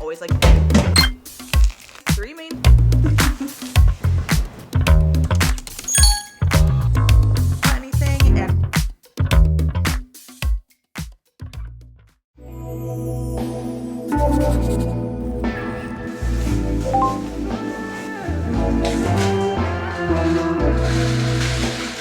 always like streaming. Anything and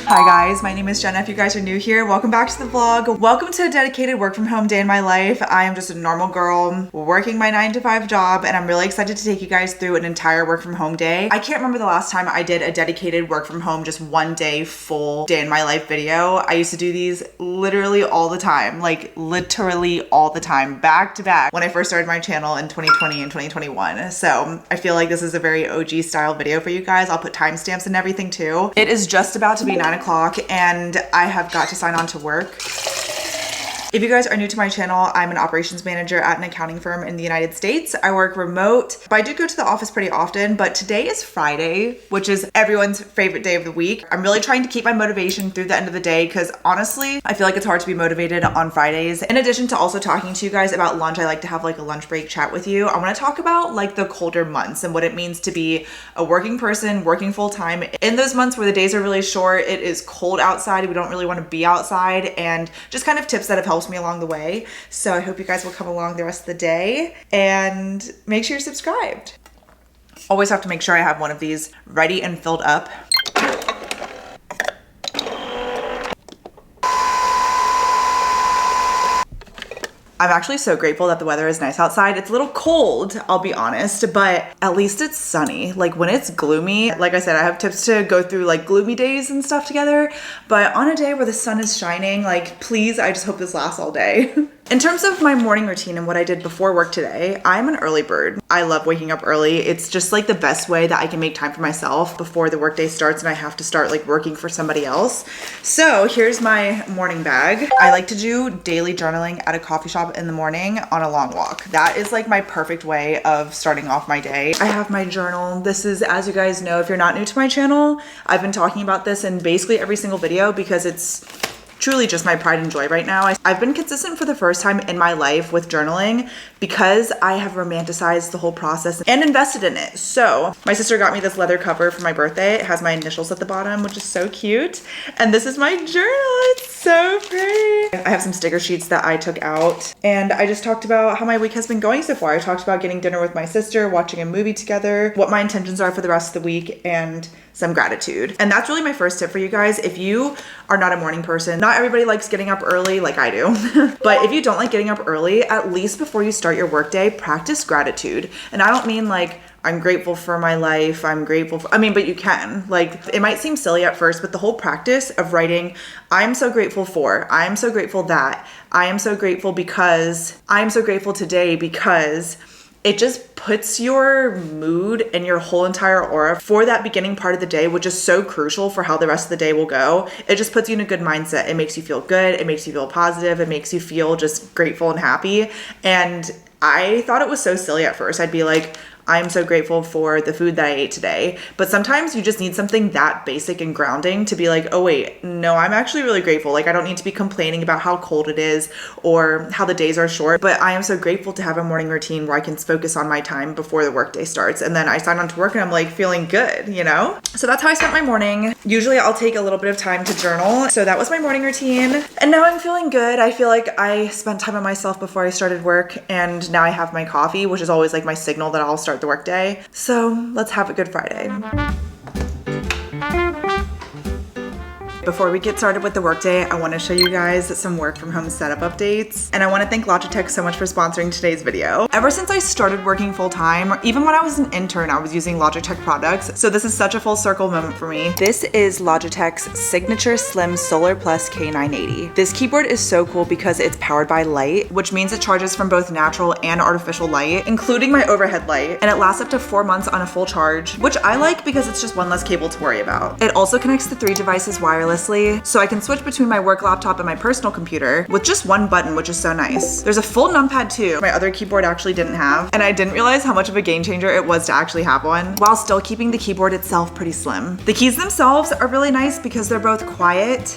Hi guys, my name is Jenna. If you guys are new here, welcome back to the vlog. Welcome to a dedicated work from home day in my life. I am just a normal girl working my 9-to-5 job, and I'm really excited to take you guys through an entire work from home day. I can't remember the last time I did a dedicated work from home, just one day, full day in my life video. I used to do these literally all the time, like literally all the time, back to back, when I first started my channel in 2020 and 2021. So I feel like this is a very OG style video for you guys. I'll put timestamps and everything too. It is just about to be 9 o'clock and I have got to sign on to work. If you guys are new to my channel, I'm an operations manager at an accounting firm in the United States. I work remote, but I do go to the office pretty often. But today is Friday, which is everyone's favorite day of the week. I'm really trying to keep my motivation through the end of the day because honestly, I feel like it's hard to be motivated on Fridays. In addition to also talking to you guys about lunch, I like to have like a lunch break chat with you. I want to talk about like the colder months and what it means to be a working person, working full time. In those months where the days are really short, it is cold outside, we don't really want to be outside, and just kind of tips that have helped me along the way. So I hope you guys will come along the rest of the day and make sure you're subscribed. Always have to make sure I have one of these ready and filled up. I'm actually so grateful that the weather is nice outside. It's a little cold, I'll be honest, but at least it's sunny. Like when it's gloomy, like I said, I have tips to go through like gloomy days and stuff together, but on a day where the sun is shining, like please, I just hope this lasts all day. In terms of my morning routine and what I did before work today, I'm an early bird. I love waking up early. It's just like the best way that I can make time for myself before the workday starts and I have to start like working for somebody else. So here's my morning bag. I like to do daily journaling at a coffee shop in the morning on a long walk. That is like my perfect way of starting off my day. I have my journal. This is, as you guys know, if you're not new to my channel, I've been talking about this in basically every single video because it's truly just my pride and joy right now. I've been consistent for the first time in my life with journaling because I have romanticized the whole process and invested in it. So my sister got me this leather cover for my birthday. It has my initials at the bottom, which is so cute. And this is my journal. It's so pretty. I have some sticker sheets that I took out, and I just talked about how my week has been going so far. I talked about getting dinner with my sister, watching a movie together, what my intentions are for the rest of the week, and some gratitude. And that's really my first tip for you guys. If you are not a morning person, not everybody likes getting up early like I do, but if you don't like getting up early, at least before you start your workday, practice gratitude. And I don't mean like, I'm grateful for my life, I'm grateful for, but you can. Like, it might seem silly at first, but the whole practice of writing, I'm so grateful for, I'm so grateful that, I am so grateful because, I'm so grateful today because, it just puts your mood and your whole entire aura for that beginning part of the day, which is so crucial for how the rest of the day will go. It just puts you in a good mindset. It makes you feel good. It makes you feel positive. It makes you feel just grateful and happy. And I thought it was so silly at first. I'd be like, I'm so grateful for the food that I ate today. But sometimes you just need something that basic and grounding to be like, oh wait, no, I'm actually really grateful. Like I don't need to be complaining about how cold it is or how the days are short, but I am so grateful to have a morning routine where I can focus on my time before the workday starts. And then I sign on to work and I'm like feeling good, you know? So that's how I spent my morning. Usually I'll take a little bit of time to journal. So that was my morning routine. And now I'm feeling good. I feel like I spent time on myself before I started work, and now I have my coffee, which is always like my signal that I'll start the workday. So let's have a good Friday. Before we get started with the workday, I want to show you guys some work from home setup updates. And I want to thank Logitech so much for sponsoring today's video. Ever since I started working full time, or even when I was an intern, I was using Logitech products. So this is such a full circle moment for me. This is Logitech's Signature Slim Solar Plus K980. This keyboard is so cool because it's powered by light, which means it charges from both natural and artificial light, including my overhead light. And it lasts up to 4 months on a full charge, which I like because it's just one less cable to worry about. It also connects the 3 devices wirelessly, so I can switch between my work laptop and my personal computer with just one button, which is so nice. There's a full numpad too. My other keyboard actually didn't have, and I didn't realize how much of a game changer it was to actually have one, while still keeping the keyboard itself pretty slim. The keys themselves are really nice because they're both quiet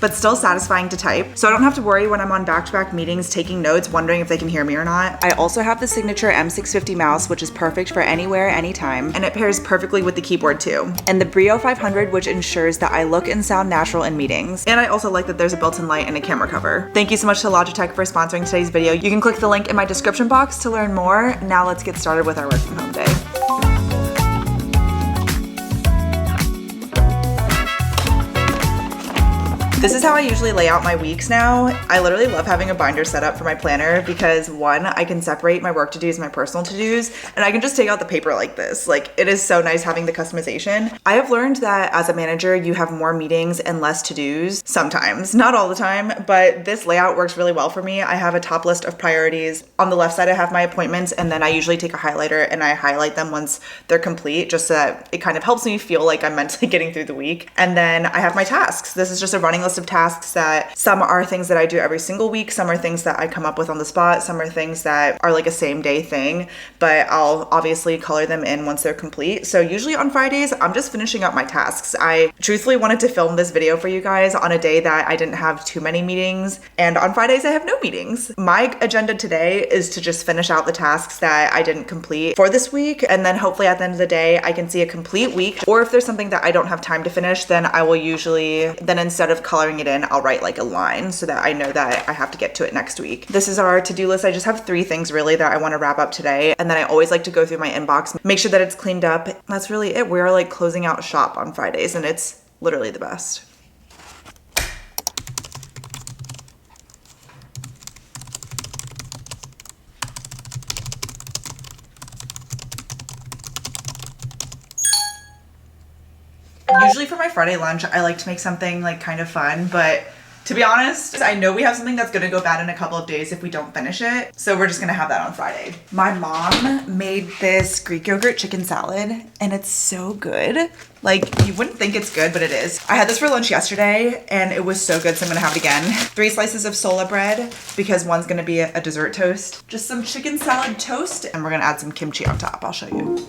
but still satisfying to type. So I don't have to worry when I'm on back-to-back meetings taking notes, wondering if they can hear me or not. I also have the signature M650 mouse, which is perfect for anywhere, anytime, and it pairs perfectly with the keyboard too. And the Brio 500, which ensures that I look and sound natural in meetings. And I also like that there's a built-in light and a camera cover. Thank you so much to Logitech for sponsoring today's video. You can click the link in my description box to learn more. Now let's get started with our work from home day. This is how I usually lay out my weeks now. I literally love having a binder set up for my planner because one, I can separate my work to-dos and my personal to-dos, and I can just take out the paper like this. Like, it is so nice having the customization. I have learned that as a manager, you have more meetings and less to-dos sometimes, not all the time, but this layout works really well for me. I have a top list of priorities. On the left side, I have my appointments, and then I usually take a highlighter and I highlight them once they're complete, just so that it kind of helps me feel like I'm mentally getting through the week. And then I have my tasks. This is just a running list of tasks that some are things that I do every single week, some are things that I come up with on the spot, some are things that are like a same day thing, but I'll obviously color them in once they're complete. So usually on Fridays, I'm just finishing up my tasks. I truthfully wanted to film this video for you guys on a day that I didn't have too many meetings, and on Fridays I have no meetings. My agenda today is to just finish out the tasks that I didn't complete for this week, and then hopefully at the end of the day I can see a complete week, or if there's something that I don't have time to finish, then I will usually, then instead of coloring it in, I'll write like a line so that I know that I have to get to it next week. This is our to-do list. I just have 3 things really that I want to wrap up today, and then I always like to go through my inbox, make sure that it's cleaned up. That's really it. We're like closing out shop on Fridays, and it's literally the best. Usually for my Friday lunch, I like to make something like kind of fun, but to be honest, I know we have something that's gonna go bad in a couple of days if we don't finish it. So we're just gonna have that on Friday. My mom made this Greek yogurt chicken salad, and it's so good. Like, you wouldn't think it's good, but it is. I had this for lunch yesterday and it was so good, so I'm gonna have it again. 3 slices of sola bread because one's gonna be a dessert toast. Just some chicken salad toast, and we're gonna add some kimchi on top. I'll show you.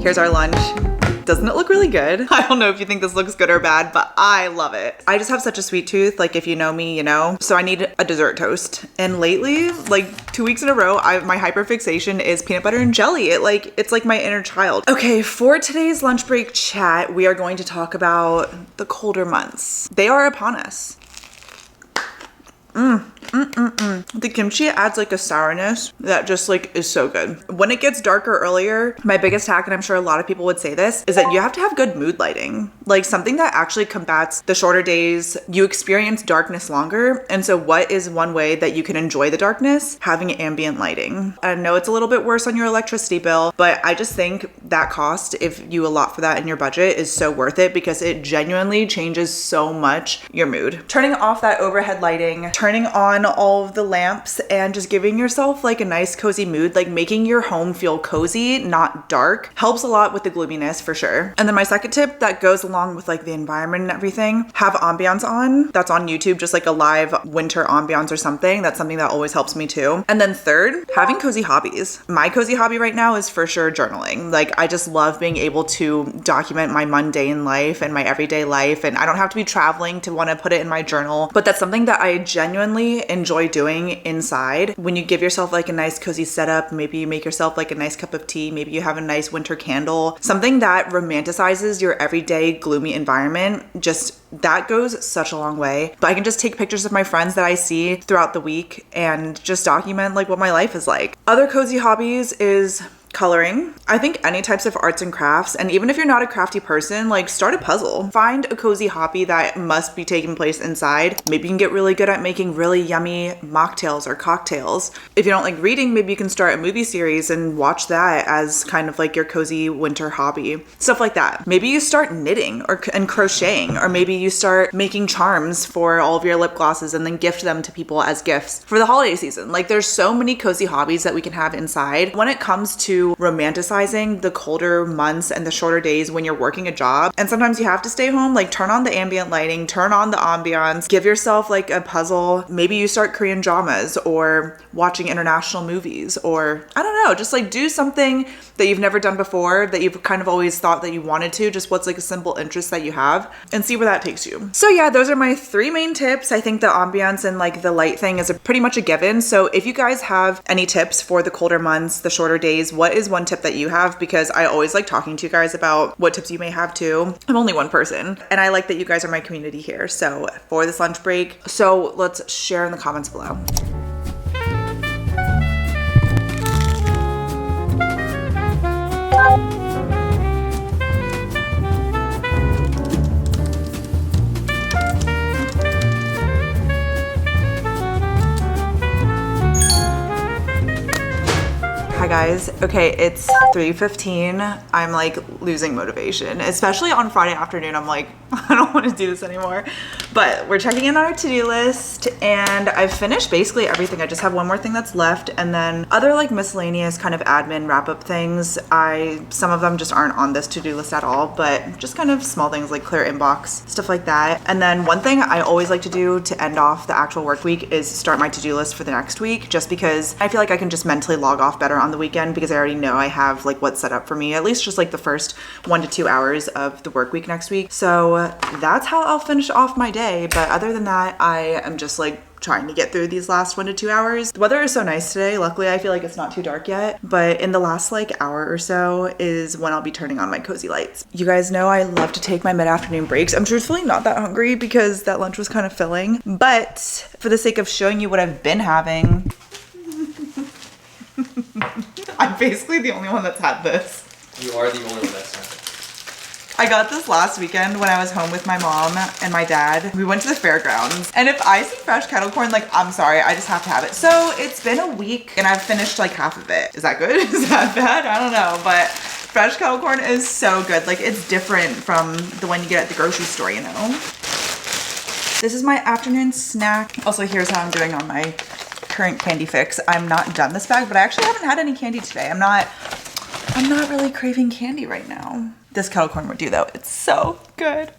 Here's our lunch. Doesn't it look really good? I don't know if you think this looks good or bad, but I love it. I just have such a sweet tooth. Like, if you know me, you know. So I need a dessert toast. And lately, like 2 weeks in a row, my hyperfixation is peanut butter and jelly. It's like my inner child. Okay, for today's lunch break chat, we are going to talk about the colder months. They are upon us. The kimchi adds like a sourness that just like is so good. When it gets darker earlier, my biggest hack, and I'm sure a lot of people would say this, is that you have to have good mood lighting. Like something that actually combats the shorter days. You experience darkness longer. And so what is one way that you can enjoy the darkness? Having ambient lighting. I know it's a little bit worse on your electricity bill, but I just think that cost, if you allot for that in your budget, is so worth it because it genuinely changes so much your mood. Turning off that overhead lighting, turning on all of the lamps, and just giving yourself like a nice cozy mood, like making your home feel cozy, not dark, helps a lot with the gloominess for sure. And then my second tip that goes along with like the environment and everything, have ambiance on. That's on YouTube, just like a live winter ambiance or something. That's something that always helps me too. And then third, having cozy hobbies. My cozy hobby right now is for sure journaling. Like I just love being able to document my mundane life and my everyday life, and I don't have to be traveling to want to put it in my journal, but that's something that I genuinely enjoy doing inside. When you give yourself like a nice cozy setup, maybe you make yourself like a nice cup of tea, maybe you have a nice winter candle, something that romanticizes your everyday gloomy environment, just that goes such a long way. But I can just take pictures of my friends that I see throughout the week and just document like what my life is like. Other cozy hobbies is coloring. I think any types of arts and crafts, and even if you're not a crafty person, like start a puzzle. Find a cozy hobby that must be taking place inside. Maybe you can get really good at making really yummy mocktails or cocktails. If you don't like reading, maybe you can start a movie series and watch that as kind of like your cozy winter hobby. Stuff like that. Maybe you start knitting and crocheting, or maybe you start making charms for all of your lip glosses and then gift them to people as gifts for the holiday season. Like there's so many cozy hobbies that we can have inside. When it comes to romanticizing the colder months and the shorter days when you're working a job and sometimes you have to stay home, like turn on the ambient lighting, turn on the ambiance, give yourself like a puzzle. Maybe you start Korean dramas or watching international movies, or I don't know, just like do something that you've never done before that you've kind of always thought that you wanted to, just what's like a simple interest that you have, and see where that takes you. So yeah, those are my 3 main tips. I think the ambiance and like the light thing is pretty much a given. So if you guys have any tips for the colder months, the shorter days, what is one tip that you have? Because I always like talking to you guys about what tips you may have too. I'm only one person and I like that you guys are my community here. So for this lunch break, so let's share in the comments below. Hi guys. Okay, it's 3:15. I'm like losing motivation, especially on Friday afternoon. I'm like, I don't want to do this anymore. But we're checking in on our to-do list and I've finished basically everything. I just have one more thing that's left, and then other like miscellaneous kind of admin wrap-up things. Some of them just aren't on this to-do list at all, but just kind of small things like clear inbox, stuff like that. And then one thing I always like to do to end off the actual work week is start my to-do list for the next week, just because I feel like I can just mentally log off better on the weekend because I already know I have like what's set up for me, at least just like the first 1 to 2 hours of the work week next week. So that's how I'll finish off my day. But other than that, I am just like trying to get through these last 1 to 2 hours. The weather is so nice today. Luckily, I feel like it's not too dark yet, but in the last like hour or so is when I'll be turning on my cozy lights. You guys know I love to take my mid-afternoon breaks. I'm truthfully not that hungry because that lunch was kind of filling, but for the sake of showing you what I've been having, I'm basically the only one that's had this. You are the only one that's had it. I got this last weekend when I was home with my mom and my dad. We went to the fairgrounds, and if I see fresh kettle corn, like, I'm sorry, I just have to have it. So it's been a week and I've finished like half of it. Is that good? Is that bad? I don't know, but fresh kettle corn is so good. Like, it's different from the one you get at the grocery store, you know? This is my afternoon snack. Also, here's how I'm doing on my current candy fix. I'm not done this bag, but I actually haven't had any candy today. I'm not really craving candy right now. This kettle corn would do though. It's so good.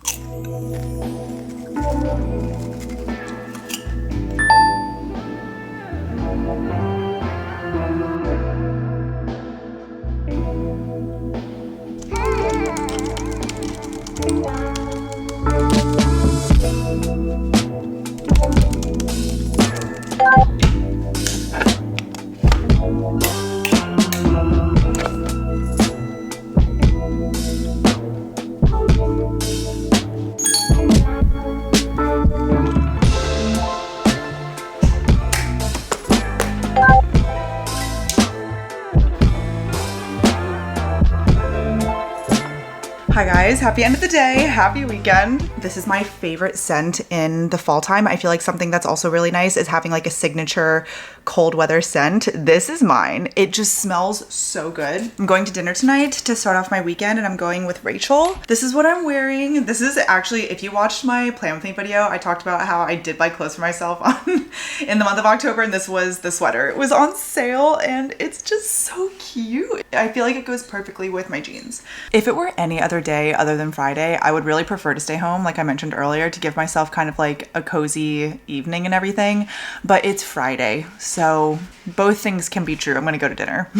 Hi guys, happy end of the day, happy weekend. This is my favorite scent in the fall time. I feel like something that's also really nice is having like a signature cold weather scent. This is mine. It just smells so good. I'm going to dinner tonight to start off my weekend and I'm going with Rachel. This is what I'm wearing. This is actually, if you watched my Plan With Me video, I talked about how I did buy clothes for myself in the month of October, and this was the sweater. It was on sale and it's just so cute. I feel like it goes perfectly with my jeans. If it were any other day other than Friday, I would really prefer to stay home, like I mentioned earlier, to give myself kind of like a cozy evening and everything, but it's Friday, so both things can be true. I'm gonna go to dinner.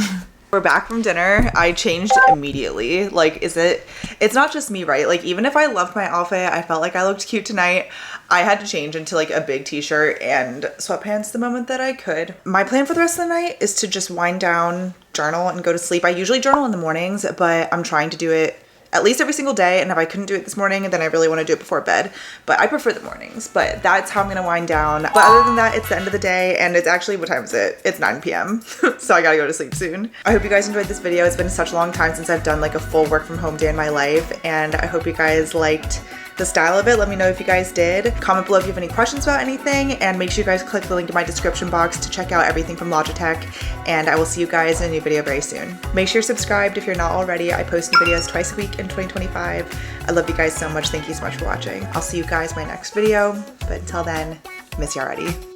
We're back from dinner. I changed immediately. Like, it's not just me, right? Like, even if I loved my outfit, I felt like I looked cute tonight, I had to change into like a big t-shirt and sweatpants the moment that I could. My plan for the rest of the night is to just wind down, journal, and go to sleep. I usually journal in the mornings, but I'm trying to do it at least every single day. And if I couldn't do it this morning, then I really want to do it before bed. But I prefer the mornings, but that's how I'm going to wind down. But other than that, it's the end of the day, and it's actually, what time is it? It's 9 p.m. So I gotta go to sleep soon. I hope you guys enjoyed this video. It's been such a long time since I've done like a full work from home day in my life, and I hope you guys liked the style of it. Let me know if you guys did. Comment below if you have any questions about anything, and make sure you guys click the link in my description box to check out everything from Logitech, and I will see you guys in a new video very soon. Make sure you're subscribed if you're not already. I post new videos twice a week in 2025. I love you guys so much. Thank you so much for watching. I'll see you guys in my next video, but until then, miss you already.